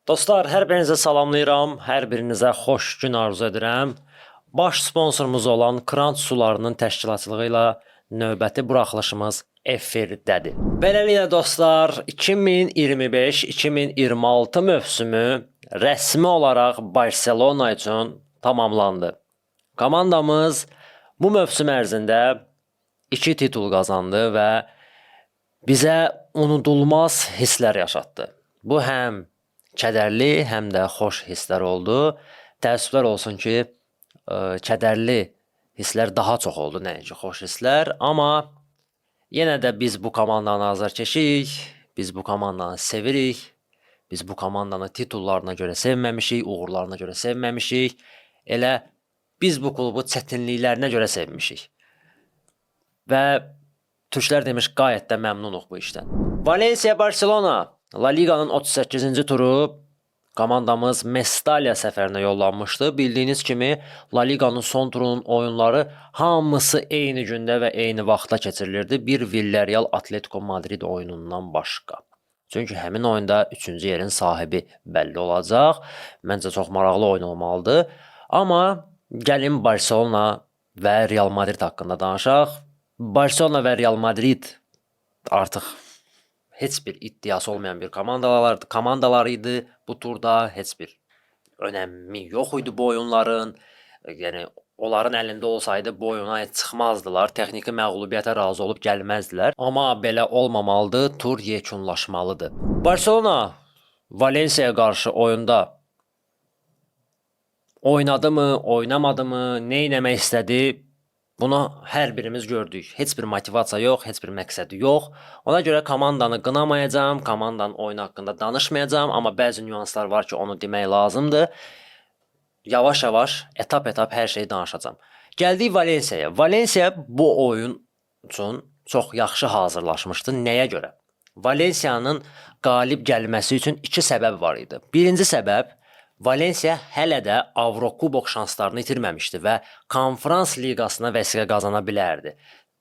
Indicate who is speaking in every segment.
Speaker 1: Dostlar, hər birinizə salamlayıram, hər birinizə xoş gün arzu edirəm. Baş sponsorumuz olan Krant sularının təşkilatçılığı ilə növbəti buraxılışımız efirdədir. Beləliklə dostlar, 2025-2026 mövsümü rəsmi olaraq Barselona üçün tamamlandı. Komandamız bu mövsüm ərzində 2 titul qazandı və bizə unudulmaz hisslər yaşatdı. Bu həm kədərli, həm də xoş hisslər oldu. Təəssüflər olsun ki, kədərli hisslər daha çox oldu, nəinki xoş hisslər. Amma yenə də biz bu komandanı azarkeşik, biz bu komandanı sevirik, biz bu komandanı titullarına görə sevməmişik, uğurlarına görə sevməmişik. Elə biz bu klubu çətinliklərinə görə sevmişik. Və türklər demiş, qayət də məmnunuq bu işdən. Valencia Barcelona La Liga'nın 38-ci turu komandamız Mestalla səfərinə yollanmışdı. Bildiyiniz kimi La Liga'nın son turunun oyunları hamısı eyni gündə və eyni vaxtda keçirilirdi. Bir Villarreal Atletico Madrid oyunundan başqa. Çünki həmin oyunda 3-cü yerin sahibi bəlli olacaq. Məncə çox maraqlı oyun olmalıdır. Amma gəlin Barcelona və Real Madrid haqqında danışaq. Barcelona və Real Madrid artıq heç bir iddiası olmayan bir komandalar idi bu turda. Heç bir önəmi yox idi bu oyunların. Yəni onların əlində olsaydı bu oyuna çıxmazdılar. Texniki məğlubiyyətə razı olub gəlməzdilər. Amma belə olmamalıdır. Tur yekunlaşmalıdır. Barcelona Valencia'ya qarşı oyunda oynadı mı, oynamadı mı, nə etmək istədi? Bunu hər birimiz gördük. Heç bir motivasiya yox, heç bir məqsədi yox. Ona görə komandanı qınamayacağam, komandanın oyunu haqqında danışmayacağam, amma bəzi nüanslar var ki, onu demək lazımdır. Yavaş-yavaş, etap-etap hər şeyi danışacağam. Gəldik Valencia'ya. Valencia bu oyun üçün çox yaxşı hazırlaşmışdı. Nəyə görə? Valencia'nın qalib gəlməsi üçün 2 səbəb var idi. Birinci səbəb, Valencia hələ də Avrokubok şanslarını itirməmişdi və Konferans liqasına vəsiqə qazana bilərdi.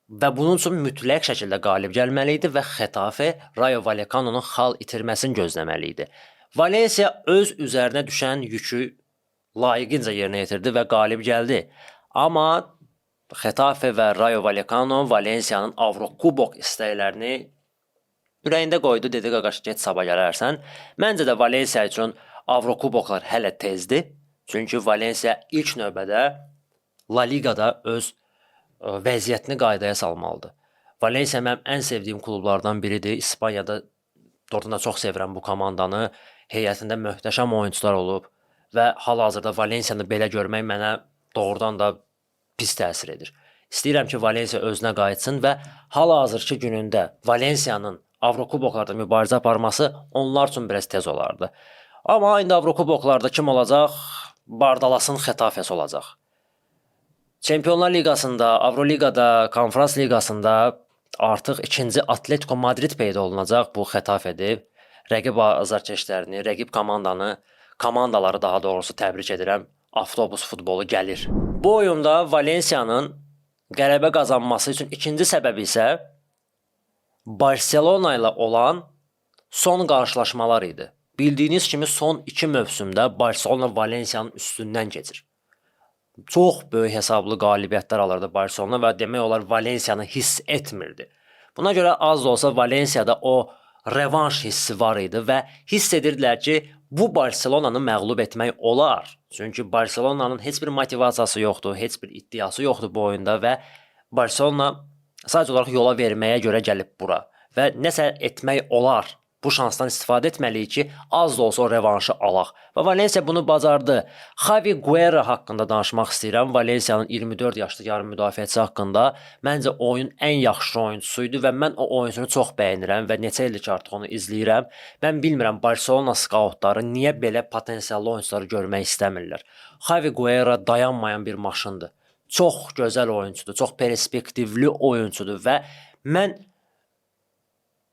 Speaker 1: Və bunun üçün mütləq şəkildə qalib gəlməli idi və Xetafe Rayo Vallecano'nun xal itirməsini gözləməli idi. Valencia öz üzərinə düşən yükü layiqincə yerinə yetirdi və qalib gəldi. Amma Xetafe və Rayo Vallecano Valencia'nın Avrokubok istəklərini ürəyində qoydu, dedi qaqaş, get sabah gələrsən. Məncə də Valencia üçün Avrokuboklar hələ tezdir. Çünki Valencia ilk növbədə La Ligada öz vəziyyətini qaydaya salmalıdır. Valencia mənim ən sevdiyim klublardan biridir. İspaniyada doğrudan da çox sevirəm bu komandanı. Heyətində möhtəşəm oyunçular olub və hal-hazırda Valencia'nı belə görmək mənə doğrudan da pis təsir edir. İstəyirəm ki, Valencia özünə qayıtsın və hal-hazırki günündə Valencia'nın Avrokuboklarda mübarizə aparması onlar üçün biraz tez olardı. Amma indi Avrokuboklarda kim olacaq? Bardalasın Xetafes olacaq. Çempionlar Liqasında, Avroligada, Konferans Liqasında artıq ikinci Atletico Madrid peyda olunacaq. Bu Xetafedir. Rəqib azarkeşlərini, rəqib komandaları daha doğrusu təbrik edirəm. Avtobus futbolu gəlir. Bu oyunda Valencia'nın qələbə qazanması üçün ikinci səbəbi isə Barcelona ilə olan son qarşılaşmalar idi. Bildiyiniz kimi son 2 mövsümdə Barcelona Valencia'nın üstündən keçir. Çox böyük hesablı qalibiyyətlər alırdı Barcelona və demək olar Valencia'nı hiss etmirdi. Buna görə az da olsa Valencia'da o revanş hissi var idi və hiss edirdilər ki, bu Barcelona'nı məğlub etmək olar. Çünki Barcelona'nın heç bir motivasiyası yoxdur, heç bir iddiası yoxdur bu oyunda və Barcelona sadəcə olaraq yola verməyə görə gəlib bura və nəsə etmək olar. Bu şansdan istifadə etməliyik ki, az da olsa o revanşı alaq. Və Valencia bunu bacardı. Javi Guerra haqqında danışmaq istəyirəm. Valencia'nın 24 yaşlı yarım müdafiəçisi haqqında. Məncə oyun ən yaxşı oyunçusuydu və mən o oyuncunu çox bəyənirəm və neçə ildir ki, artıq onu izləyirəm. Mən bilmirəm Barcelona skautları niyə belə potensiallı oyunçuları görmək istəmirlər. Javi Guerra dayanmayan bir maşındır. Çox gözəl oyunçudur, çox perspektivli oyunçudur və mən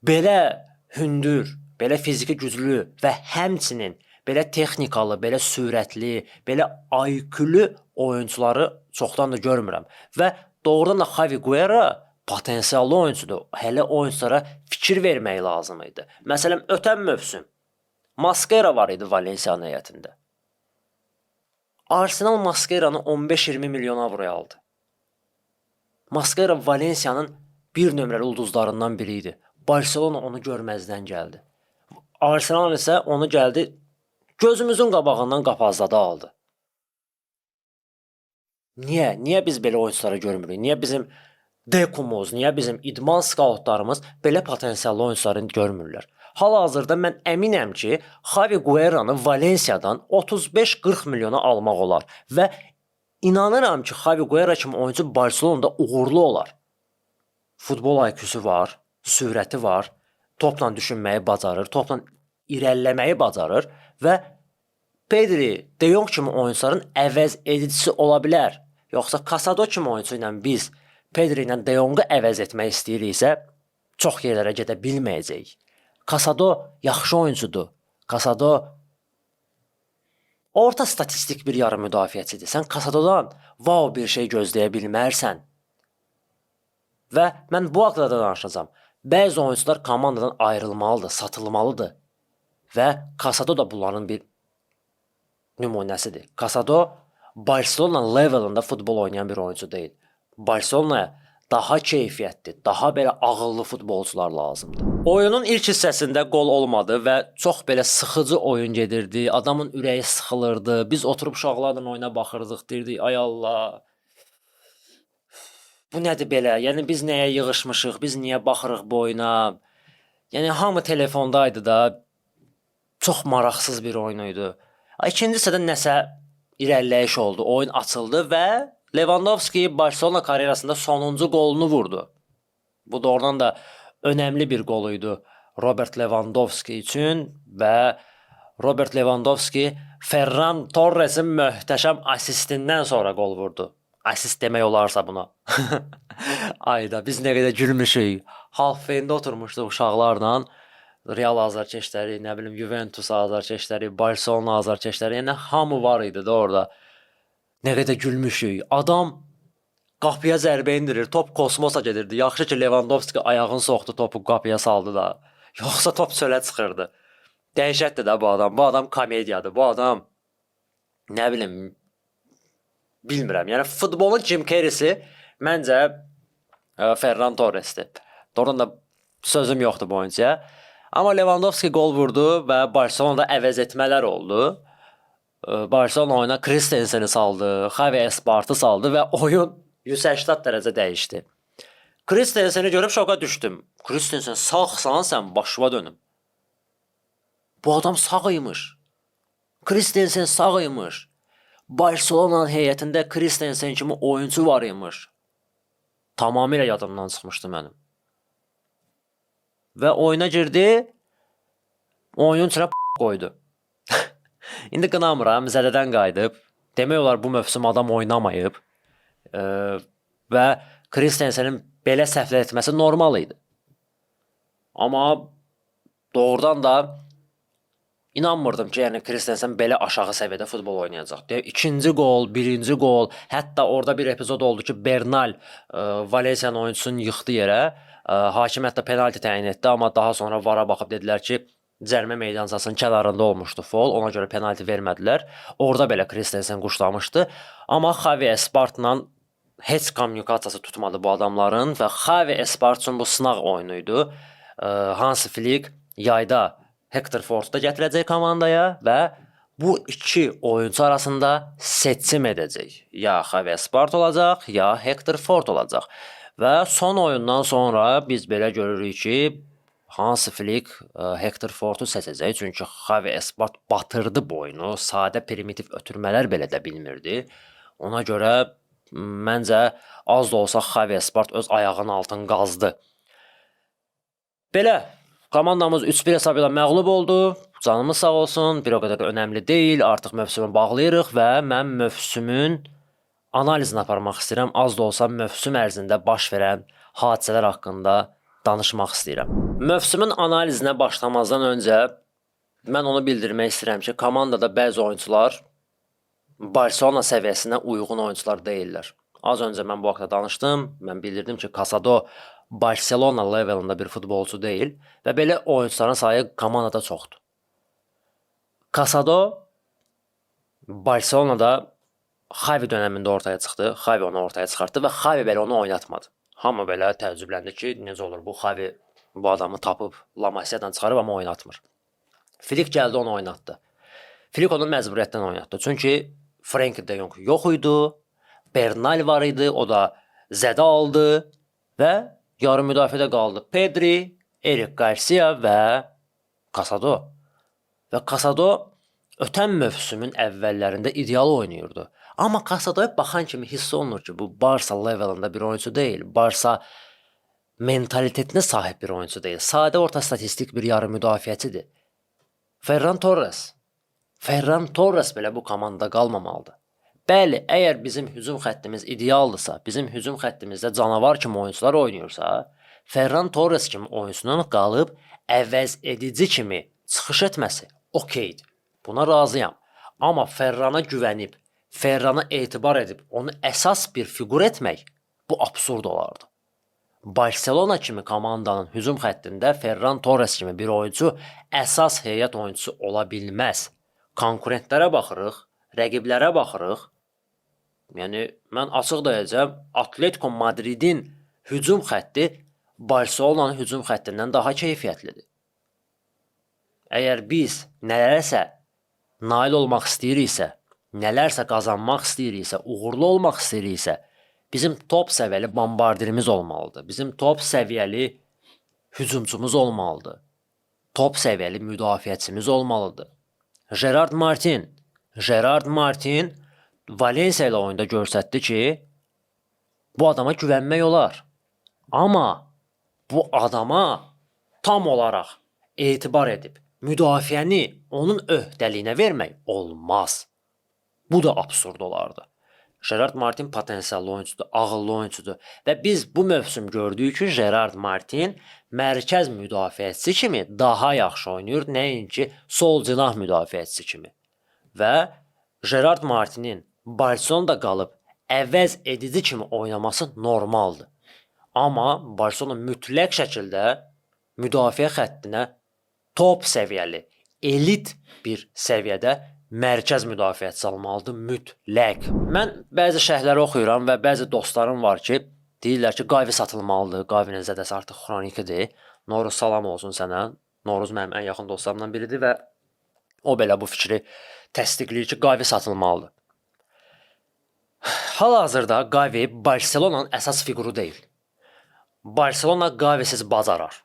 Speaker 1: belə hündür, belə fiziki güclü və həmçinin belə texnikalı, belə sürətli, belə IQ-lü oyunçuları çoxdan da görmürəm. Və doğrudan da Javi Guerra potensiallı oyunçudur. Hələ oyunçulara fikir vermək lazım idi. Məsələn, ötən mövsüm Masquera var idi Valensiyanın heyətində. Arsenal Masqueranı 15-20 milyon avroya aldı. Masquera Valensiyanın bir nömrəli ulduzlarından biri idi. Barcelona onu görməzdən gəldi. Arsenal isə onu gəldi gözümüzün qabağından qapazladı aldı. Niyə? Niyə biz belə oyunçuları görmürük? Niyə bizim Dekumuz, niyə bizim idman skautlarımız belə potensiallı oyunçuları görmürlər? Hal-hazırda mən əminəm ki, Xavi Guerra'nı Valensiyadan 35-40 milyona almaq olar və inanıram ki, Xavi Guerra kimi oyuncu Barcelonada uğurlu olar. Futbol IQ-su var, sürəti var, topla düşünməyi bacarır, topla irəliləməyi bacarır və Pedri, De Jong kimi oyunçuların əvəz edicisi ola bilər. Yoxsa Casado kimi oyunçu ilə biz Pedri ilə De Jong'u əvəz etmək istəyiriksə, çox yerlərə gedə bilməyəcəyik. Casado yaxşı oyuncudur. Casado orta statistik bir yarım müdafiəçidir. Sən Casado'dan wow bir şey gözləyə bilmərsən. Və mən bu haqda da danışacağam. Bəzi oyuncular komandadan ayrılmalıdır, satılmalıdır. Və Casado da bunların bir nümunəsidir. Casado Barcelona levelında futbol oynayan bir oyuncu deyil. Barcelona'ya daha keyfiyyətli, daha belə ağıllı futbolçular lazımdır. Oyunun ilk hissəsində qol olmadı və çox belə sıxıcı oyun gedirdi. Adamın ürəyi sıxılırdı. Biz oturub uşaqlarla oyuna baxırdıq, deyirdik, ay Allah. Bu nədir belə? Yəni biz nəyə yığışmışıq? Biz niyə baxırıq bu oyuna? Yəni hamı telefondaydı da. Çox maraqsız bir oyun idi. İkinci hissədə nəsə irəliləyiş oldu. Oyun açıldı və Lewandowski Barcelona karyerasında sonuncu qolunu vurdu. Bu doğrudan da önəmli bir qol idi Robert Lewandowski üçün və Robert Lewandowski Ferran Torresin möhtəşəm asistindən sonra qol vurdu. Asist demək olarsa buna. Ayda biz nə qədər gülmüşük. Halfway'də oturmuşduq uşaqlarla. Real azarkeşləri, nə bilim Juventus azarkeşləri, Barcelona azarkeşləri, yəni hamı var idi də orada. Nə qədər gülmüşük. Adam qapıya zərbə indirir, top kosmosa gedirdi. Yaxşı ki Lewandowski ayağını soxdu, topu qapıya saldı da. Yoxsa top çölə çıxırdı. Dəhşətdir də bu adam. Bu adam komediyadır. Bu adam nə bilim bilmirəm. Yəni futbolun Jim Carrey'si məncə Ferran Torres'dir. Doğrudan da sözüm yoxdur bu oyuncuya. Amma Lewandowski qol vurdu və Barcelona'da əvəz etmələr oldu. Barcelona oyuna Christensen'i saldı, Xavi Espart'ı saldı və oyun 180 dərəcə dəyişdi. Christensen'i görüb şoka düşdüm. Christensen sağsan sən başıma dönüm. Bu adam sağ imiş. Christensen sağ imiş. Barcelona'nın heyətində Christensen kimi oyuncu var imiş. Tamamilə yadımdan çıxmışdı mənim. Və oyuna girdi, oyun içinə qoydu. İndi qınamıram, zədədən qayıdıb. Demək olar bu mövsüm adam oynamayıb. Və Christensen'in belə səhvlər etməsi normal idi. Amma doğrudan da inanmırdım ki, yəni Christensen belə aşağı səviyyədə futbol oynayacaq. İkinci qol, birinci qol, hətta orada bir epizod oldu ki, Bernal Valensiyanın oyuncusunu yıxdı yerə. Hakim hətta penalti təyin etdi, amma daha sonra VAR-a baxıb dedilər ki, cərimə meydançasının kənarında olmuşdu foul, ona görə penalti vermədilər. Orada belə Christensen quşlamışdı. Amma Xavi Espart'la heç kommunikasiyası tutmadı bu adamların və Xavi Espart üçün bu sınaq oyunu idi. Hansi Flick yayda Hector Ford'u da gətirəcək komandaya və bu iki oyuncu arasında seçim edəcək. Ya Xavi Espart olacaq, ya Hector Ford olacaq. Və son oyundan sonra biz belə görürük ki, Hansi Flick Hector Ford'u seçəcək. Çünki Xavi Espart batırdı bu oyunu. Sadə primitiv ötürmələr belə də bilmirdi. Ona görə məncə az da olsa Xavi Espart öz ayağının altını qazdı. Belə, komandamız 3-1 hesab ilə məğlub oldu. Canımız sağ olsun, bir o qədər önəmli deyil. Artıq mövsümü bağlayırıq və mən mövsümün analizini aparmaq istəyirəm. Az da olsa mövsüm ərzində baş verən hadisələr haqqında danışmaq istəyirəm. Mövsümün analizinə başlamazdan öncə mən onu bildirmək istəyirəm ki, komandada bəzi oyuncular Barcelona səviyyəsinə uyğun oyuncular deyillər. Az öncə mən bu haqda danışdım. Mən bildirdim ki, Casado Barcelona levelında bir futbolçu deyil və belə oyuncuların sayı komandada çoxdur. Casado Barcelona'da Xavi dönəmində ortaya çıxdı. Xavi onu ortaya çıxartdı və Xavi belə onu oynatmadı. Hamı belə təəccübləndi ki, necə olur bu Xavi bu adamı tapıb La Masiyadan çıxarıb amma oynatmır. Flick gəldi onu oynatdı. Flick onu məcburiyyətdən oynatdı. Çünki Frenkie de Jong yox idi. Bernal var idi, o da zədə aldı və yarım müdafiədə qaldı. Pedri, Eric Garcia və Casado. Və Casado ötən mövsümün əvvəllərində ideal oynayırdı. Amma Casadoya baxan kimi hiss olunur ki, bu Barsa levelında bir oyuncu deyil. Barsa mentalitetinə sahib bir oyuncu deyil. Sadə orta statistik bir yarım müdafiəçidir. Ferran Torres belə bu komandada qalmamalıdır. Bəli, əgər bizim hücum xəttimiz idealdırsa, bizim hücum xəttimizdə canavar kimi oyuncular oynayırsa, Ferran Torres kimi oyunçunun qalıb əvəz edici kimi çıxış etməsi okeydir. Buna razıyam. Amma Ferrana güvənib, Ferrana etibar edib, onu əsas bir fiqur etmək bu absurd olardı. Barcelona kimi komandanın hücum xəttində Ferran Torres kimi bir oyuncu əsas heyət oyuncusu ola bilməz. Konkurentlərə baxırıq, rəqiblərə baxırıq. Yəni, mən açıq deyəcəm, Atletico Madridin hücum xətti Barcelona'nın hücum xəttindən daha keyfiyyətlidir. Əgər biz nələrsə nail olmaq istəyiriksə, nələrsə qazanmaq istəyiriksə, uğurlu olmaq istəyiriksə, bizim top səviyyəli bombardirimiz olmalıdır. Bizim top səviyyəli hücumçumuz olmalıdır. Top səviyyəli müdafiəçimiz olmalıdır. Gerard Martin Valencia ilə oyunda göstərdi ki, bu adama güvənmək olar. Amma bu adama tam olaraq etibar edib, müdafiəni onun öhdəliyinə vermək olmaz. Bu da absurd olardı. Gerard Martin potensiallı oyuncudur, ağıllı oyuncudur və biz bu mövsüm gördük ki, Gerard Martin mərkəz müdafiəçisi kimi daha yaxşı oynayır, nəinki sol cinah müdafiəçisi kimi. Və Gerard Martinin Barcelona'da qalıb əvəz edici kimi oynaması normaldır. Amma Barcelona mütləq şəkildə müdafiə xəttinə top səviyyəli, elit bir səviyyədə mərkəz müdafiəçisi almalıdır, mütləq. Mən bəzi şərhləri oxuyuram və bəzi dostlarım var ki, deyirlər ki, Gavi satılmalıdır, Gavinin zədəsi artıq xronikidir. Noruz salam olsun sənə. Noruz mənim ən yaxın dostlarımdan biridir və o belə bu fikri təsdiqləyir ki, Gavi satılmalıdır. Hal-hazırda Gavi Barcelona'nın əsas fiquru deyil. Barcelona Gavisiz bacarar.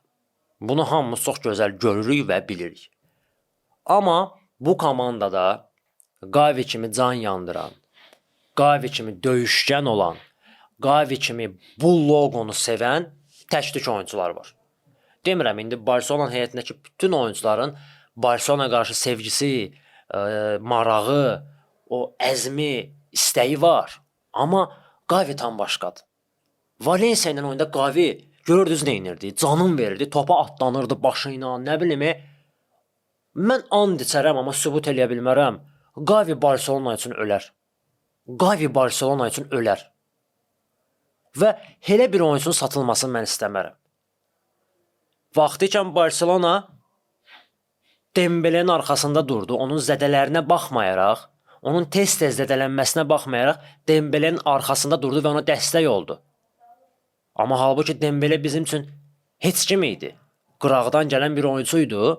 Speaker 1: Bunu hamımız çox gözəl görürük və bilirik. Amma bu komandada Gavi kimi can yandıran, Gavi kimi döyüşkən olan, Gavi kimi bu loqonu sevən tək-tük oyuncular var. Demirəm, indi Barcelona heyətindəki bütün oyuncuların Barcelona qarşı sevgisi, marağı, o əzmi, istəyi var. Amma Gavi tam başqadır. Valencia ilə oyunda Gavi gördünüz nə edirdi? Canım verirdi, topa atlanırdı başı ilə, nə bilim. Mən and içərəm, amma sübut eləyə bilmərəm. Gavi Barcelona üçün ölər. Gavi Barcelona üçün ölər. Və elə bir oyunçunun satılmasını mən istəmərəm. Vaxtikən Barcelona Dembele'nin arxasında durdu. Onun zədələrinə baxmayaraq, onun tez-tez zədələnməsinə baxmayaraq Dembele'nin arxasında durdu və ona dəstək oldu. Amma halbuki Dembele bizim üçün heç kim idi. Qıraqdan gələn bir oyuncuydu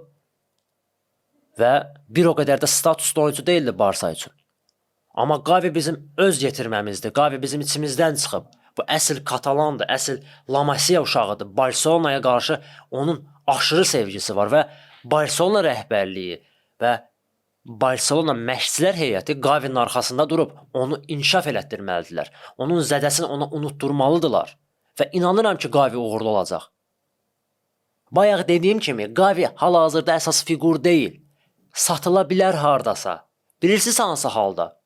Speaker 1: və bir o qədər də statuslu oyuncu deyildi Barsa üçün. Amma Gavi bizim öz yetirməmizdir. Gavi bizim içimizdən çıxıb. Bu əsl Katalandır, əsl La Masia uşağıdır. Barcelona'ya qarşı onun aşırı sevgisi var və Barcelona rəhbərliyi və Barcelona məşqçilər heyəti Gavinin arxasında durub onu inkişaf elətdirməlidirlər. Onun zədəsini ona unutturmalıdırlar. Və inanıram ki, Gavi uğurlu olacaq. Bayaq dediyim kimi, Gavi hal-hazırda əsas fiqur deyil. Satıla bilər hardasa. Bilirsiniz hansı halda?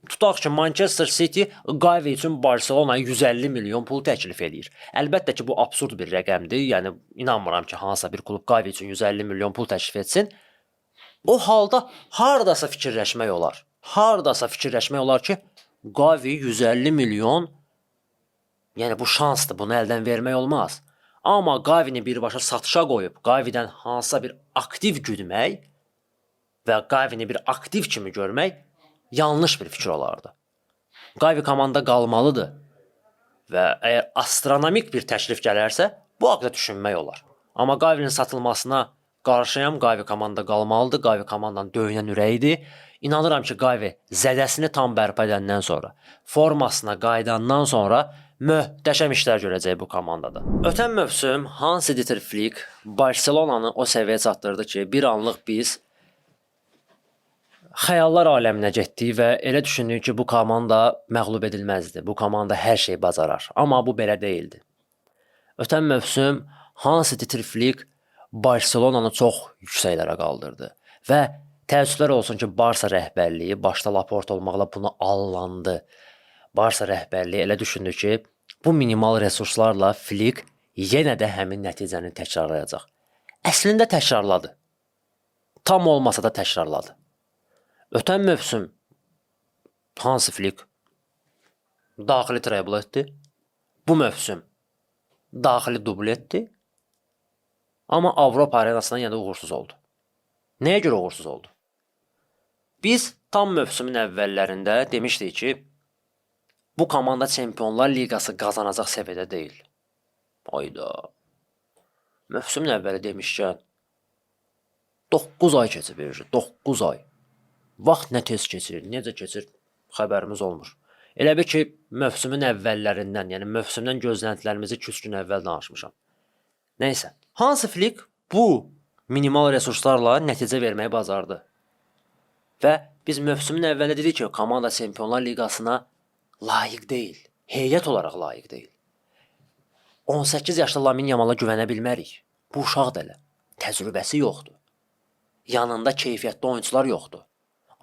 Speaker 1: Tutaq ki, Manchester City Gavi üçün Barcelona'ya 150 milyon pul təklif edir. Əlbəttə ki, bu absurd bir rəqəmdir. Yəni, inanmıram ki, hansısa bir klub Gavi üçün 150 milyon pul təklif etsin. O halda hardasa fikirləşmək olar. Hardasa fikirləşmək olar ki, Gavi 150 milyon, yəni bu şansdır, bunu əldən vermək olmaz. Amma Gavini birbaşa satışa qoyub, Gavidən hansısa bir aktiv güdmək və Qavini bir aktiv kimi görmək yanlış bir fikir olardı. Qavi komanda qalmalıdır və əgər astronomik bir təklif gələrsə, bu haqda düşünmək olar. Amma Qavinin satılmasına qarşıyam, Qavi komanda qalmalıdır, Qavi komandanın döyünən ürəyidir. İnanıram ki, Qavi zədəsini tam bərpa edəndən sonra, formasına qayıdandan sonra möhtəşəm işlər görəcək bu komandada. Ötən mövsüm Hans-Dieter Flick Barselonanı o səviyyəyə çatdırdı ki, bir anlıq biz xəyallar aləminə getdik və elə düşündük ki, bu komanda məğlub edilməzdir. Bu komanda hər şeyi bacarar. Amma bu belə deyildi. Ötən mövsüm Hans-Dieter Flick Barselonanı çox yüksəklərə qaldırdı və təəssüflər olsun ki, Barsa rəhbərliyi başda Laporta olmaqla bunu allandı. Barsa rəhbərliyi elə düşündü ki, bu minimal resurslarla Flick yenə də həmin nəticəni təkrarlayacaq. Əslində təkrarladı. Tam olmasa da təkrarladı. Ötən mövsüm Hans Flick daxili treble etdi. Bu mövsüm daxili dubl etdi. Amma Avropa arenasından yenə də uğursuz oldu. Nəyə görə uğursuz oldu? Biz tam mövsümün əvvəllərində demişdik ki, bu komanda Çempionlar Liqası qazanacaq səviyyədə deyil. Ayda. Mövsümün əvvəli demişkən 9 ay keçib verir. 9 ay. Vaxt nə tez keçir, necə keçir xəbərimiz olmur. Elə bir ki, mövsümün əvvəllərindən, yəni mövsümdən gözləntilərimizi 2-3 gün əvvəl danışmışam. Nəysə, Hans Flick bu minimal resurslarla nəticə verməyi bacardı. Və biz mövsümün əvvəlində dedik ki, komanda Çempionlar Liqasına layiq deyil, heyət olaraq layiq deyil. 18 yaşlı Lamine Yamala güvənə bilmərik. Bu uşaq da elə. Təcrübəsi yoxdur. Yanında keyfiyyətli oyuncular yoxdur.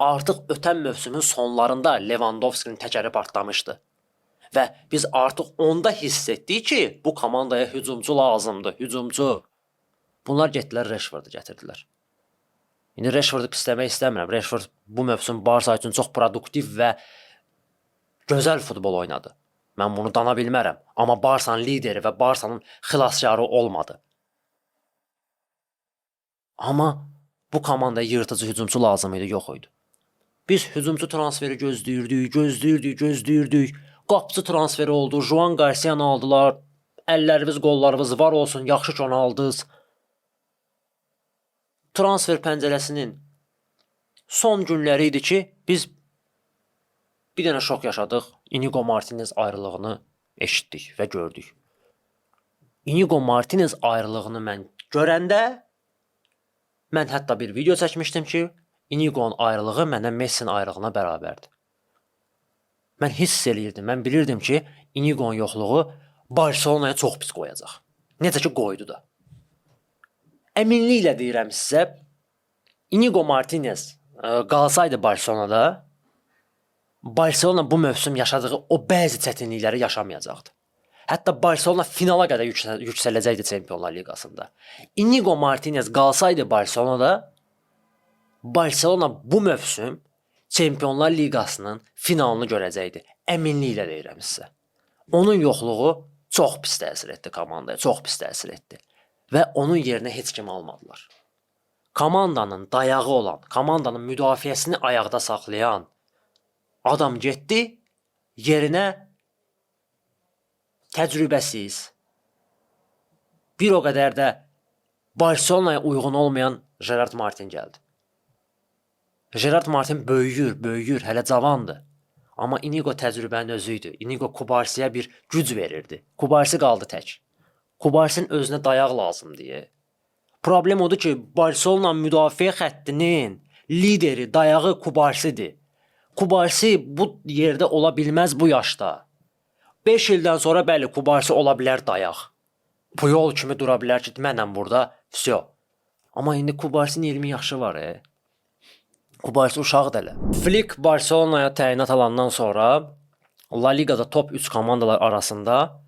Speaker 1: Artıq ötən mövsümün sonlarında Lewandowski'nin təkəri partlamışdı. Və biz artıq onda hiss etdik ki, bu komandaya hücumcu lazımdır, hücumcu. Bunlar getdilər Rashford'u gətirdilər. İndi Rashford'u pisləmək istəmirəm. Rashford bu mövsüm Barsa üçün çox produktiv və gözəl futbol oynadı. Mən bunu dana bilmərəm. Amma Barsanın lideri və Barsanın xilaskarı olmadı. Amma bu komandaya yırtıcı hücumcu lazım idi, yox idi. Biz hücumcu transferi gözləyirdik. Qapıcı transferi oldu. Juan Garcia'nı aldılar. Əlləriniz, qollarınız var olsun. Yaxşı ki onu aldınız. Transfer pəncərəsinin son günləri idi ki, biz bir dənə şok yaşadıq. Inigo Martinez ayrılığını eşitdik və gördük. Inigo Martinez ayrılığını mən görəndə mən hətta bir video çəkmişdim ki, Inigo'nun ayrılığı mənə Messi'nin ayrılığına bərabərdir. Mən hiss eləyirdim, mən bilirdim ki, Inigo'nun yoxluğu Barcelona'ya çox pis qoyacaq. Necə ki qoydu da. Əminliklə deyirəm sizə, Inigo Martinez qalsaydı Barcelona'da, Barcelona bu mövsüm yaşadığı o bəzi çətinlikləri yaşamayacaqdı. Hətta Barcelona finala qədər yüksələcəkdi Çempionlar Liqasında. Inigo Martinez qalsaydı Barcelona'da, Barcelona bu mövsüm Çempionlar Liqasının finalını görəcəkdi. Əminliklə deyirəm sizə. Onun yoxluğu çox pis təsir etdi komandaya, çox pis təsir etdi. Və onun yerinə heç kim almadılar. Komandanın dayağı olan, komandanın müdafiəsini ayaqda saxlayan adam getdi, yerinə təcrübəsiz, bir o qədər də Barcelona'ya uyğun olmayan Gerard Martin gəldi. Gerard Martin böyüyür, hələ cavandır. Amma Inigo təcrübənin özü idi. Inigo Kubarsiyə bir güc verirdi. Kubarsi qaldı tək. Kubarsin özünə dayaq lazım deyə. Problem odur ki, Barcelona müdafiə xəttinin lideri, dayağı Kubarsidir. Kubarsi bu yerdə ola bilməz bu yaşda. 5 ildən sonra bəli, Kubarsi ola bilər dayaq. Puyol kimi dura bilər ki, mənəm burada, vəsə. Amma indi Kubarsin 20 yaşı var. Kubarsi uşaq da elə. Flick Barcelona'ya təyinat alandan sonra La Ligada top 3 komandalar arasında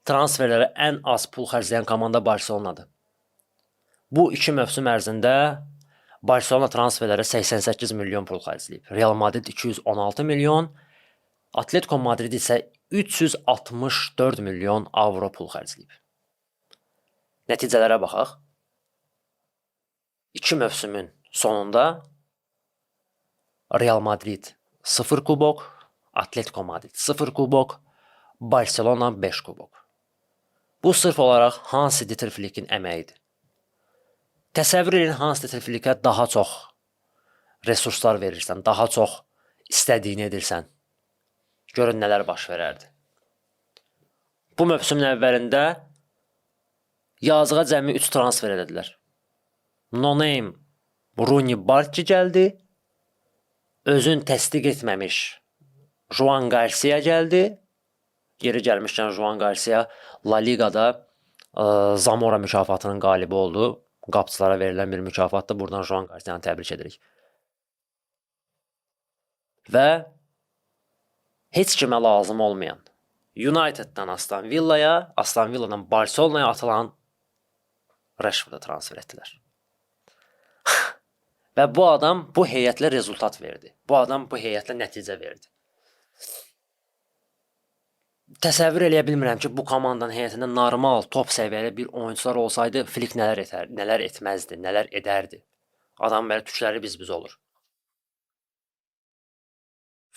Speaker 1: transferlərə ən az pul xərcləyən komanda Barcelona'dır. Bu 2 mövsüm ərzində Barcelona transferlərə 88 milyon pul xərcləyib. Real Madrid 216 milyon, Atletico Madrid isə 364 milyon avro pul xərcləyib. Nəticələrə baxaq. 2 mövsümün sonunda Real Madrid 0 kubok, Atletico Madrid 0 kubok, Barcelona 5 kubok. Bu sırf olaraq Hansi Dieter Flickin əməyidir. Təsəvvür edin, Hansi Dieter Flickə daha çox resurslar verirsən, daha çox istədiyini edirsən. Görün nələr baş verərdi. Bu mövsümün əvvəlində yazığa cəmi 3 transfer edədilər. No name Rooney Bartra gəldi. Özün təsdiq etməmiş Juan Garcia gəldi. Yeri gəlmişkən Juan Garcia La Ligada Zamora mükafatının qalibi oldu. Qapıçılara verilən bir mükafatdır. Buradan Juan Garcia'nı təbrik edirik. Və heç kimə lazım olmayan United'dan Aston Villa'ya, Aston Villa'dan Barcelona'ya atılan Rashford'a transfer etdilər. Və bu adam bu heyətlə rezultat verdi. Bu adam bu heyətlə nəticə verdi. Təsəvvür eləyə bilmirəm ki, bu komandanın heyətində normal, top səviyyəli bir oyuncular olsaydı, Flick nələr etməzdi, nələr edərdi. Adam belə tükləri biz olur.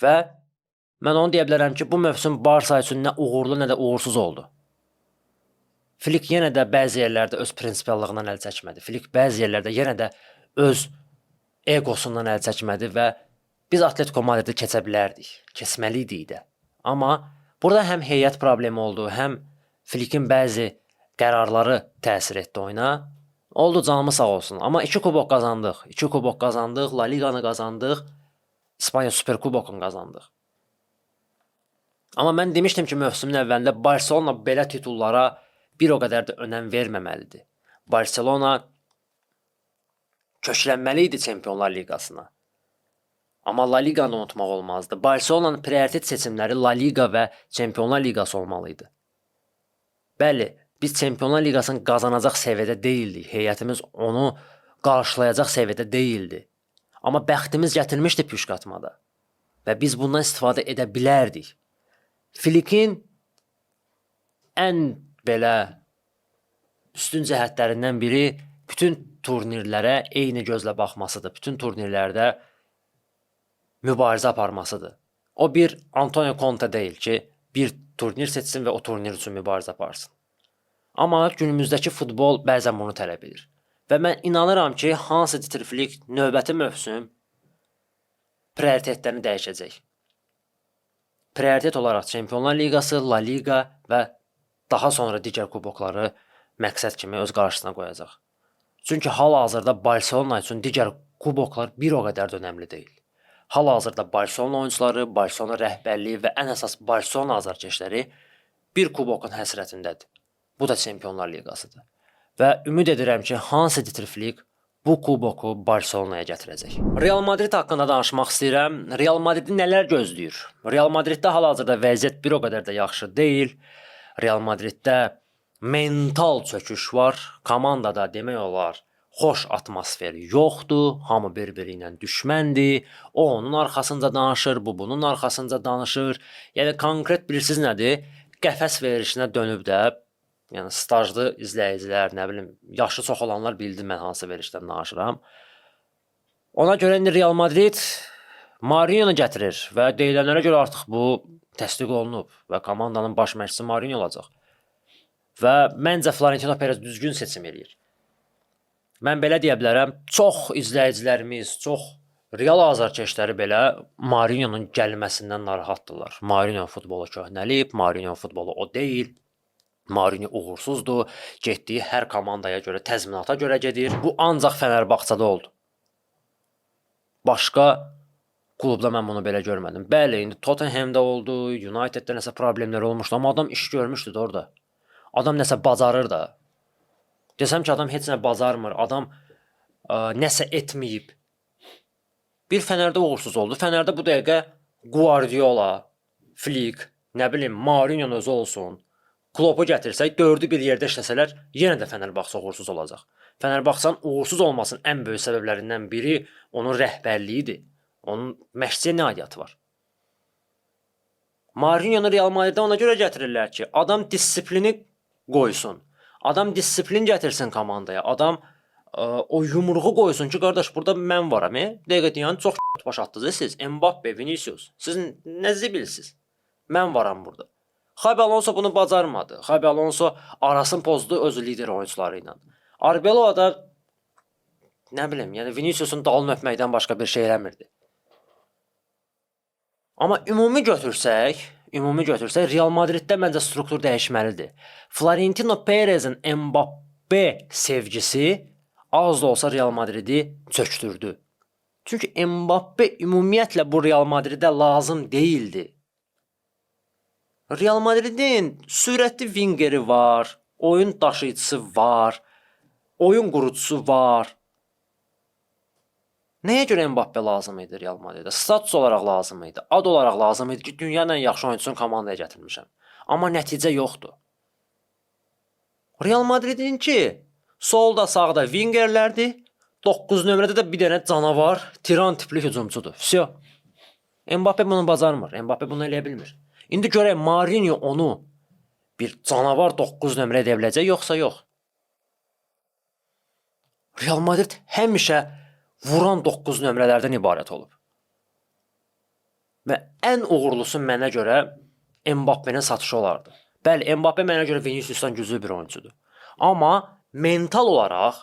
Speaker 1: Və mən onu deyə bilərəm ki, bu mövsüm Barça üçün nə uğurlu, nə də uğursuz oldu. Flick yenə də bəzi yerlərdə öz prinsipiallığından əl çəkmədi. Flick bəzi yerlərdə yenə də öz egosundan əl çəkmədi və biz Atletico Madridi keçə bilərdik, keçməliydik də. Amma burada həm heyət problemi oldu, həm Flickin bəzi qərarları təsir etdi oyuna. Oldu, canımı sağ olsun. Amma 2 kubok qazandıq. 2 kubok qazandıq, La Liganı qazandıq, İspaniya Super Kubokunu qazandıq. Amma mən demişdim ki, mövsümün əvvəlində Barcelona belə titullara bir o qədər də önəm verməməlidir. Barcelona köklənməli idi Çempionlar Liqasına. Amma La Liganı unutmaq olmazdı. Barcelona'nın prioritet seçimləri La Liga və Çempionlar Liqası olmalıydı. Bəli, biz Çempionlar Liqasını qazanacaq səviyyədə deyildik. Heyətimiz onu qarşılayacaq səviyyədə deyildi. Amma bəxtimiz gətirmişdi püşqatmada. Və biz bundan istifadə edə bilərdik. Flickin ən belə üstün cəhətlərindən biri bütün turnirlərə eyni gözlə baxmasıdır. Bütün turnirlərdə mübarizə aparmasıdır. O bir Antonio Conte deyil ki, bir turnir seçsin və o turnir üçün mübarizə aparsın. Amma günümüzdəki futbol bəzən bunu tələb edir. Və mən inanıram ki, Hansi Dieter Flick növbəti mövsüm prioritetlərini dəyişəcək. Prioritet olaraq Çempionlar Liqası, La Liga və daha sonra digər kubokları məqsəd kimi öz qarşısına qoyacaq. Çünki hal-hazırda Barcelona üçün digər kuboklar bir o qədər də önəmli deyil. Hal-hazırda Barcelona oyuncuları, Barcelona rəhbərliyi və ən əsas Barcelona azarkeşləri bir kubokun həsrətindədir. Bu da Çempionlar Liqasıdır. Və ümid edirəm ki, Hansi Dieter Flick bu kuboku Barcelona'ya gətirəcək. Real Madrid haqqında danışmaq istəyirəm. Real Madridi nələr gözləyir? Real Madriddə hal-hazırda vəziyyət bir o qədər də yaxşı deyil. Real Madriddə mental çöküş var. Komandada demək olar xoş atmosfer yoxdur. Hamı bir-biri ilə düşməndir. O onun arxasınca danışır, bu bunun arxasınca danışır. Yəni konkret bilirsiniz nədir? Qəfəs verişinə dönüb də, yəni stajlı izləyicilər, nə bilim, yaşı çox olanlar bildi mən hansı verişdən danışıram. Ona görə indi Real Madrid Mourinho gətirir və deyilənlərə görə artıq bu təsdiq olunub və komandanın baş məşqçisi Mourinho olacaq. Və məncə Florentino Perez düzgün seçim eləyir. Mən belə deyə bilərəm, çox izləyicilərimiz, çox Real azarkeşləri belə Mourinho'nun gəlməsindən narahatdırlar. Mourinho futbolu köhnəlib, Mourinho futbolu o deyil. Mourinho uğursuzdur, getdiyi hər komandaya görə, təzminata görə gedir. Bu ancaq Fənərbağçada oldu. Başqa klubda mən bunu belə görmədim. Bəli, indi Tottenham'da oldu, United'də nəsə problemlər olmuşdu, amma adam iş görmüşdü də orada. Adam nəsə bacarır da. Desəm ki, adam heç nə bacarmır, adam nəsə etməyib. Bir Fənərdə uğursuz oldu. Fənərdə bu dəqiqə Guardiola, Flick, nə bilim, Mourinho'nun özü olsun. Klopu gətirsək, 4-ü bir yerdə işləsələr, yenə də Fənərbağça uğursuz olacaq. Fənərbağçanın uğursuz olmasının ən böyük səbəblərindən biri onun rəhbərliyidir. Onun məşqçiyə nə aidiyyatı var? Mourinho'nu Real Madriddə ona görə gətirirlər ki, adam disiplini qoysun. Adam disiplin gətirsin komandaya. Adam o yumruğu qoysun ki, qardaş, burada mən varam. Dəqiqə deyən çox baş atdınız siz. Mbappe, Vinicius. Siz nə zibilsiz? Mən varam burada. Xabi Alonso bunu bacarmadı. Xabi Alonso arasını pozdu öz lider oyuncuları ilə. Arbeloa da nə bilim, yəni Vinicius'un dalını öpməkdən başqa bir şey eləmirdi. Amma ümumi götürsək, Real Madriddə məncə struktur dəyişməlidir. Florentino Perez'in Mbappe sevgisi az da olsa Real Madrid'i çöktürdü. Çünki Mbappe ümumiyyətlə bu Real Madrid'ə lazım değildi. Real Madrid'in sürətli wingeri var, oyun daşıyıcısı var, oyun qurucusu var. Nəyə görə Mbappe lazım idi Real Madrid'ə? Status olaraq lazım idi, ad olaraq lazım idi ki, dünyanın ən yaxşı oyuncusunu komandaya gətirmişəm. Amma nəticə yoxdur. Real Madrid'in ki, solda, sağda wingerlərdir, 9 nömrədə də bir dənə canavar, tiran tipli hücumçudur. Всё. Mbappe bunu bacarmır, Mbappe bunu eləyə bilmir. İndi görək Mourinho onu bir canavar 9 nömrə edə biləcək, yoxsa yox. Real Madrid həmişə vuran 9 nömrələrdən ibarət olub. Və ən uğurlusu mənə görə Mbappe'nin satışı olardı. Bəli, Mbappe mənə görə Vinicius'dan güclü bir oyuncudur. Amma mental olaraq,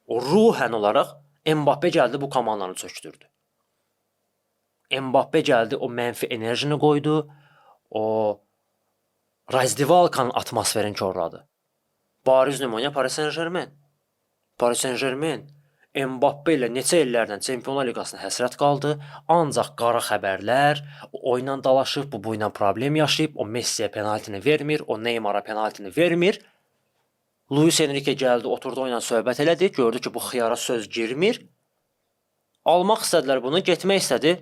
Speaker 1: ruhən olaraq Mbappe gəldi bu komandanı çöktürdü. Mbappe gəldi o mənfi enerjini qoydu, o Razdivalkanın atmosferini korladı. Bariz nümunə Paris Saint-Germain. Paris Saint-Germain Mbappe ilə neçə illərdən Çempionlar Liqasına həsrət qaldı. Ancaq qara xəbərlər, o oyundan dalaşıb, bu ilə problem yaşayıb, o Messi'yə penaltini vermir, o Neymar'a penaltini vermir. Luis Enrique gəldi, oturdu oyla söhbət elədi, gördü ki, bu xiyara söz girmir. Almaq istədilər bunu, getmək istədi.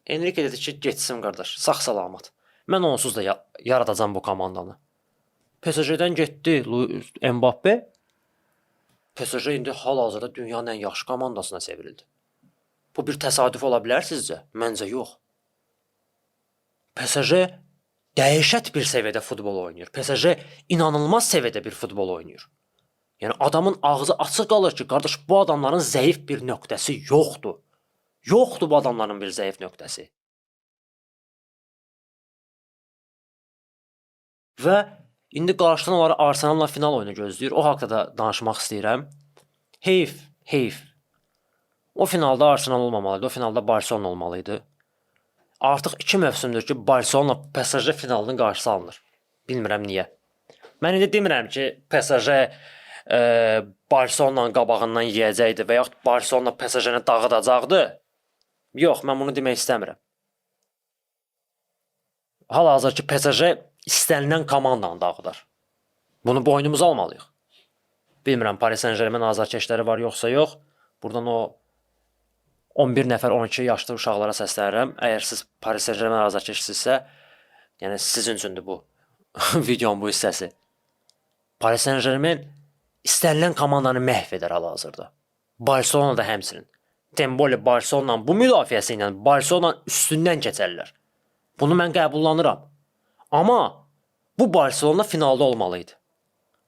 Speaker 1: Enrique dedi ki, getsin qardaş, sağ-salamat. Mən onsuz da yaradacam bu komandanı. PSG-dən getdi Mbappe. PSG indi hal-hazırda dünyanın ən yaxşı komandasına çevrildi. Bu bir təsadüf ola bilər sizcə? Məncə yox. PSG dəhşət bir səviyyədə futbol oynayır. PSG inanılmaz səviyyədə bir futbol oynayır. Yəni adamın ağzı açıq qalır ki, qardaş, bu adamların zəif bir nöqtəsi yoxdur. Yoxdur bu adamların bir zəif nöqtəsi. Və indi qarşıdan onları Arsenal'la final oyunu gözləyir. O haqda da danışmaq istəyirəm. Heyf. O finalda Arsenal olmamalıydı. O finalda Barcelona olmalıydı. Artıq 2 mövsümdür ki, Barcelona PSG finalının qarşısı alınır. Bilmirəm niyə. Mən indi demirəm ki, PSG Barcelona'nın qabağından yeyəcəkdi və yaxud Barcelona PSG-ni dağıdacaqdı. Yox, mən bunu demək istəmirəm. Hal-hazır ki, PSG istənilən komandanı dağıdar. Bunu boynumuza almalıyıq. Bilmirəm, Paris Saint-Germain azarkeşləri var yoxsa yox. Buradan o 11 nəfər 12 yaşlı uşaqlara səslənirəm. Əgər siz Paris Saint-Germain azarkeşsinizsə, yəni sizin üçündür bu videonun bu hissəsi. Paris Saint-Germain istənilən komandanı məhv edər hal-hazırda. Barcelona da həmçinin. Dembele Barcelona'nın bu müdafiəsi ilə Barcelona'nın üstündən keçərlər. Bunu mən qəbullanıram. Amma bu Barcelona finalda olmalıydı.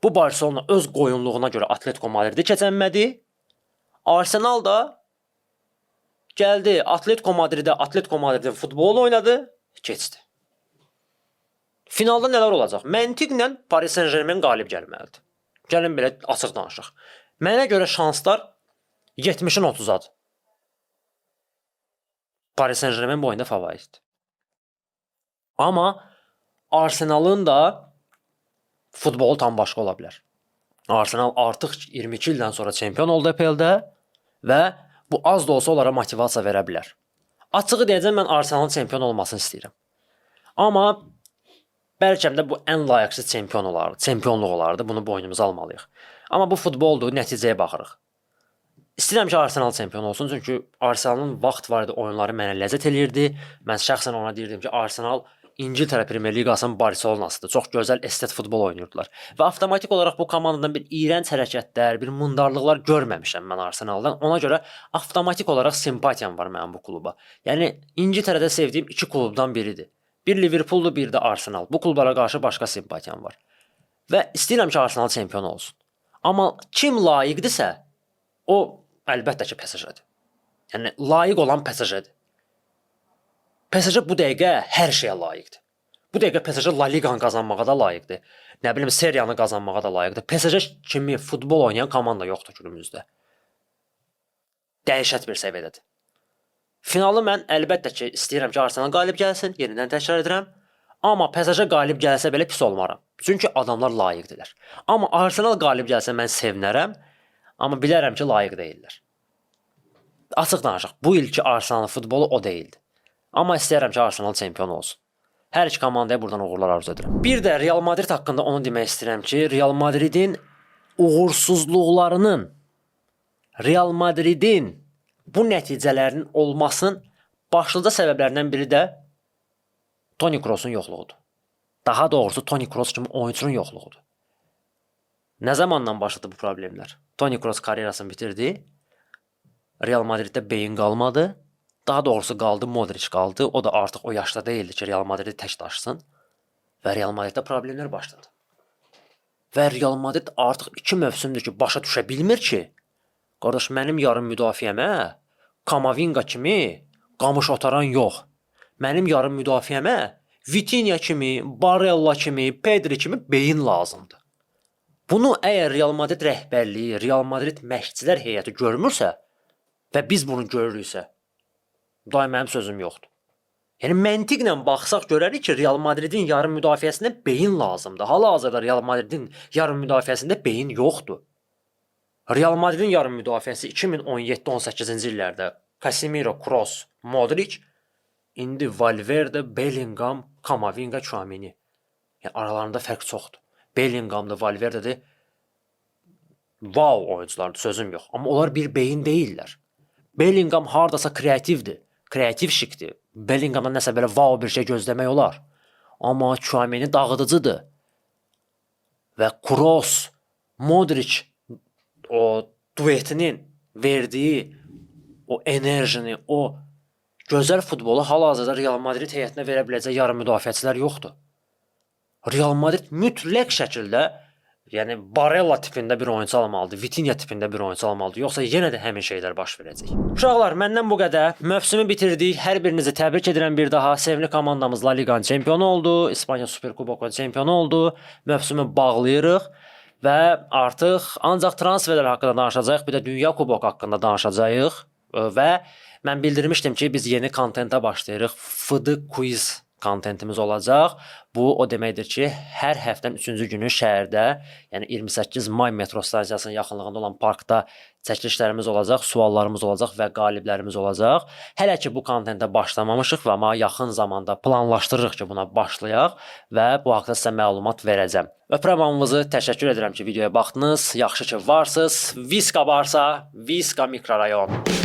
Speaker 1: Bu Barcelona öz qoyunluğuna görə Atletico Madrid'i keçənmədi. Arsenal da gəldi Atletico Madrid'in futbolunu oynadı, keçdi. Finalda nələr olacaq? Məntiqlə Paris Saint-Germain qalib gəlməlidir. Gəlin belə açıq danışaq. Mənə görə şanslar 70-in 30-adır. Paris Saint-Germain bu oyunda favoritdir. Amma Arsenal'ın da futbolu tam başqa ola bilər. Arsenal artıq 22 ildən sonra çempion oldu EPL-də və bu az da olsa onlara motivasiya verə bilər. Açığı deyəcəm, mən Arsenal'ın çempion olmasını istəyirəm. Amma bəlkə də bu ən layiqsiz çempionluq olardı. Bunu boynumuza almalıyıq. Amma bu futboldur, nəticəyə baxırıq. İstəyirəm ki, Arsenal çempion olsun, çünki Arsenal'ın vaxt var idi, oyunları mənə ləzzət eləyirdi. Mən şəxsən ona deyirdim ki, Arsenal İngiltərə Premier Liqasının Barcelonasıdır. Çox gözəl estet futbol oynayırdılar. Və avtomatik olaraq bu komandadan bir iyrənc hərəkətlər, bir mundarlıqlar görməmişəm mən Arsenaldan. Ona görə avtomatik olaraq simpatiyam var mənim bu kluba. Yəni İngiltərədə sevdiyim 2 klubdan biridir. Bir Liverpooldur, bir də Arsenal. Bu klublara qarşı başqa simpatiyam var. Və istəyirəm ki, Arsenal çempion olsun. Amma kim layiqdirsə, O əlbəttə ki, PSG-dir. Yəni layiq olan PSG-dir. PSG bu dəqiqə hər şeyə layiqdir. Bu dəqiqə PSG La Liqanı qazanmağa da layiqdir. Nə bilim, seriyanı qazanmağa da layiqdir. PSG kimi futbol oynayan komanda yoxdur günümüzdə. Dəhşət bir səviyyədədir. Finalı mən əlbəttə ki, istəyirəm ki, Arsenal qalib gəlsin, yenidən təkrar edirəm. Amma PSG qalib gəlsə belə pis olmaram. Çünki adamlar layiqdirlər. Amma Arsenal qalib gəlsə mən sevinərəm, amma bilərəm ki, layiq deyillər. Açıq danışaq, bu ilki Arsenalın futbolu o deyildi. Amma istəyirəm ki, Arsenal çempion olsun. Hər iki komandaya buradan uğurlar arzu edirəm. Bir də Real Madrid haqqında onu demək istəyirəm ki, Real Madridin uğursuzluqlarının, Real Madridin bu nəticələrinin olmasının başlıca səbəblərindən biri də Toni Kroos'un yoxluğudur. Daha doğrusu Toni Kroos kimi oyunçunun yoxluğudur. Nə zamandan başladı bu problemlər? Toni Kroos karyerasını bitirdi. Real Madriddə beyin qalmadı. Daha doğrusu qaldı, Modric qaldı. O da artıq o yaşda deyildi ki, Real Madridi tək daşısın. Və Real Madriddə problemlər başladı. Və Real Madrid artıq 2 mövsümdür ki, başa düşə bilmir ki, qardaş, mənim yarım müdafiəmə Kamavinga kimi qamış otaran yox. Mənim yarım müdafiəmə Vitinha kimi, Barella kimi, Pedri kimi beyin lazımdır. Bunu əgər Real Madrid rəhbərliyi, Real Madrid məşqçilər heyəti görmürsə və biz bunu görürüksə, daim mənim sözüm yoxdur. Yəni məntiqlə baxsaq görərik ki, Real Madridin yarım müdafiəsində beyin lazımdır. Hal-hazırda Real Madridin yarım müdafiəsində beyin yoxdur. Real Madridin yarım müdafiəsi 2017-18-ci illərdə Casemiro, Kroos, Modric, indi Valverde, Bellingham, Kamavinga, Tchouaméni. Yəni aralarında fərq çoxdur. Bellingham'da, Valverde'də wow oyunculardır, sözüm yox. Amma onlar bir beyin deyillər. Bellingham hardasa kreativdir, kreativ şikdir. Bellingham'dan nəsə belə wow bir şey gözləmək olar. Amma Tchouaméni dağıdıcıdır. Və Kroos, Modric o duetinin verdiyi o enerjini, o gözəl futbolu hal-hazırda Real Madrid heyətinə verə biləcək yarım müdafiəçilər yoxdur. Real Madrid mütləq şəkildə, yəni Barella tipində bir oyuncu almalıdır, Vitinha tipində bir oyuncu almalıdır, yoxsa yenə də həmin şeylər baş verəcək. Uşaqlar, məndən bu qədər. Mövsümü bitirdik. Hər birinizi təbrik edirəm bir daha. Sevimli komandamız La Liqanın çempionu oldu, İspaniya Superkubokunun çempionu oldu. Mövsümü bağlayırıq və artıq ancaq transferlər haqqında danışacağıq, bir də Dünya Kuboku haqqında danışacağıq və mən bildirmişdim ki, biz yeni kontentə başlayırıq. FD quiz kontentimiz olacaq. Bu o deməkdir ki, hər həftənin 3-cü günü şəhərdə, yəni 28 may metro stansiyasının yaxınlığında olan parkda çəkilişlərimiz olacaq, suallarımız olacaq və qaliblərimiz olacaq. Hələ ki bu kontentə başlamamışıq və amma yaxın zamanda planlaşdırırıq ki, buna başlayaq və bu haqda sizə məlumat verəcəm. Öpürəm hamınızı, təşəkkür edirəm ki, videoya baxdınız. Yaxşı ki varsınız. Viska varsa, Viska mikrorayon.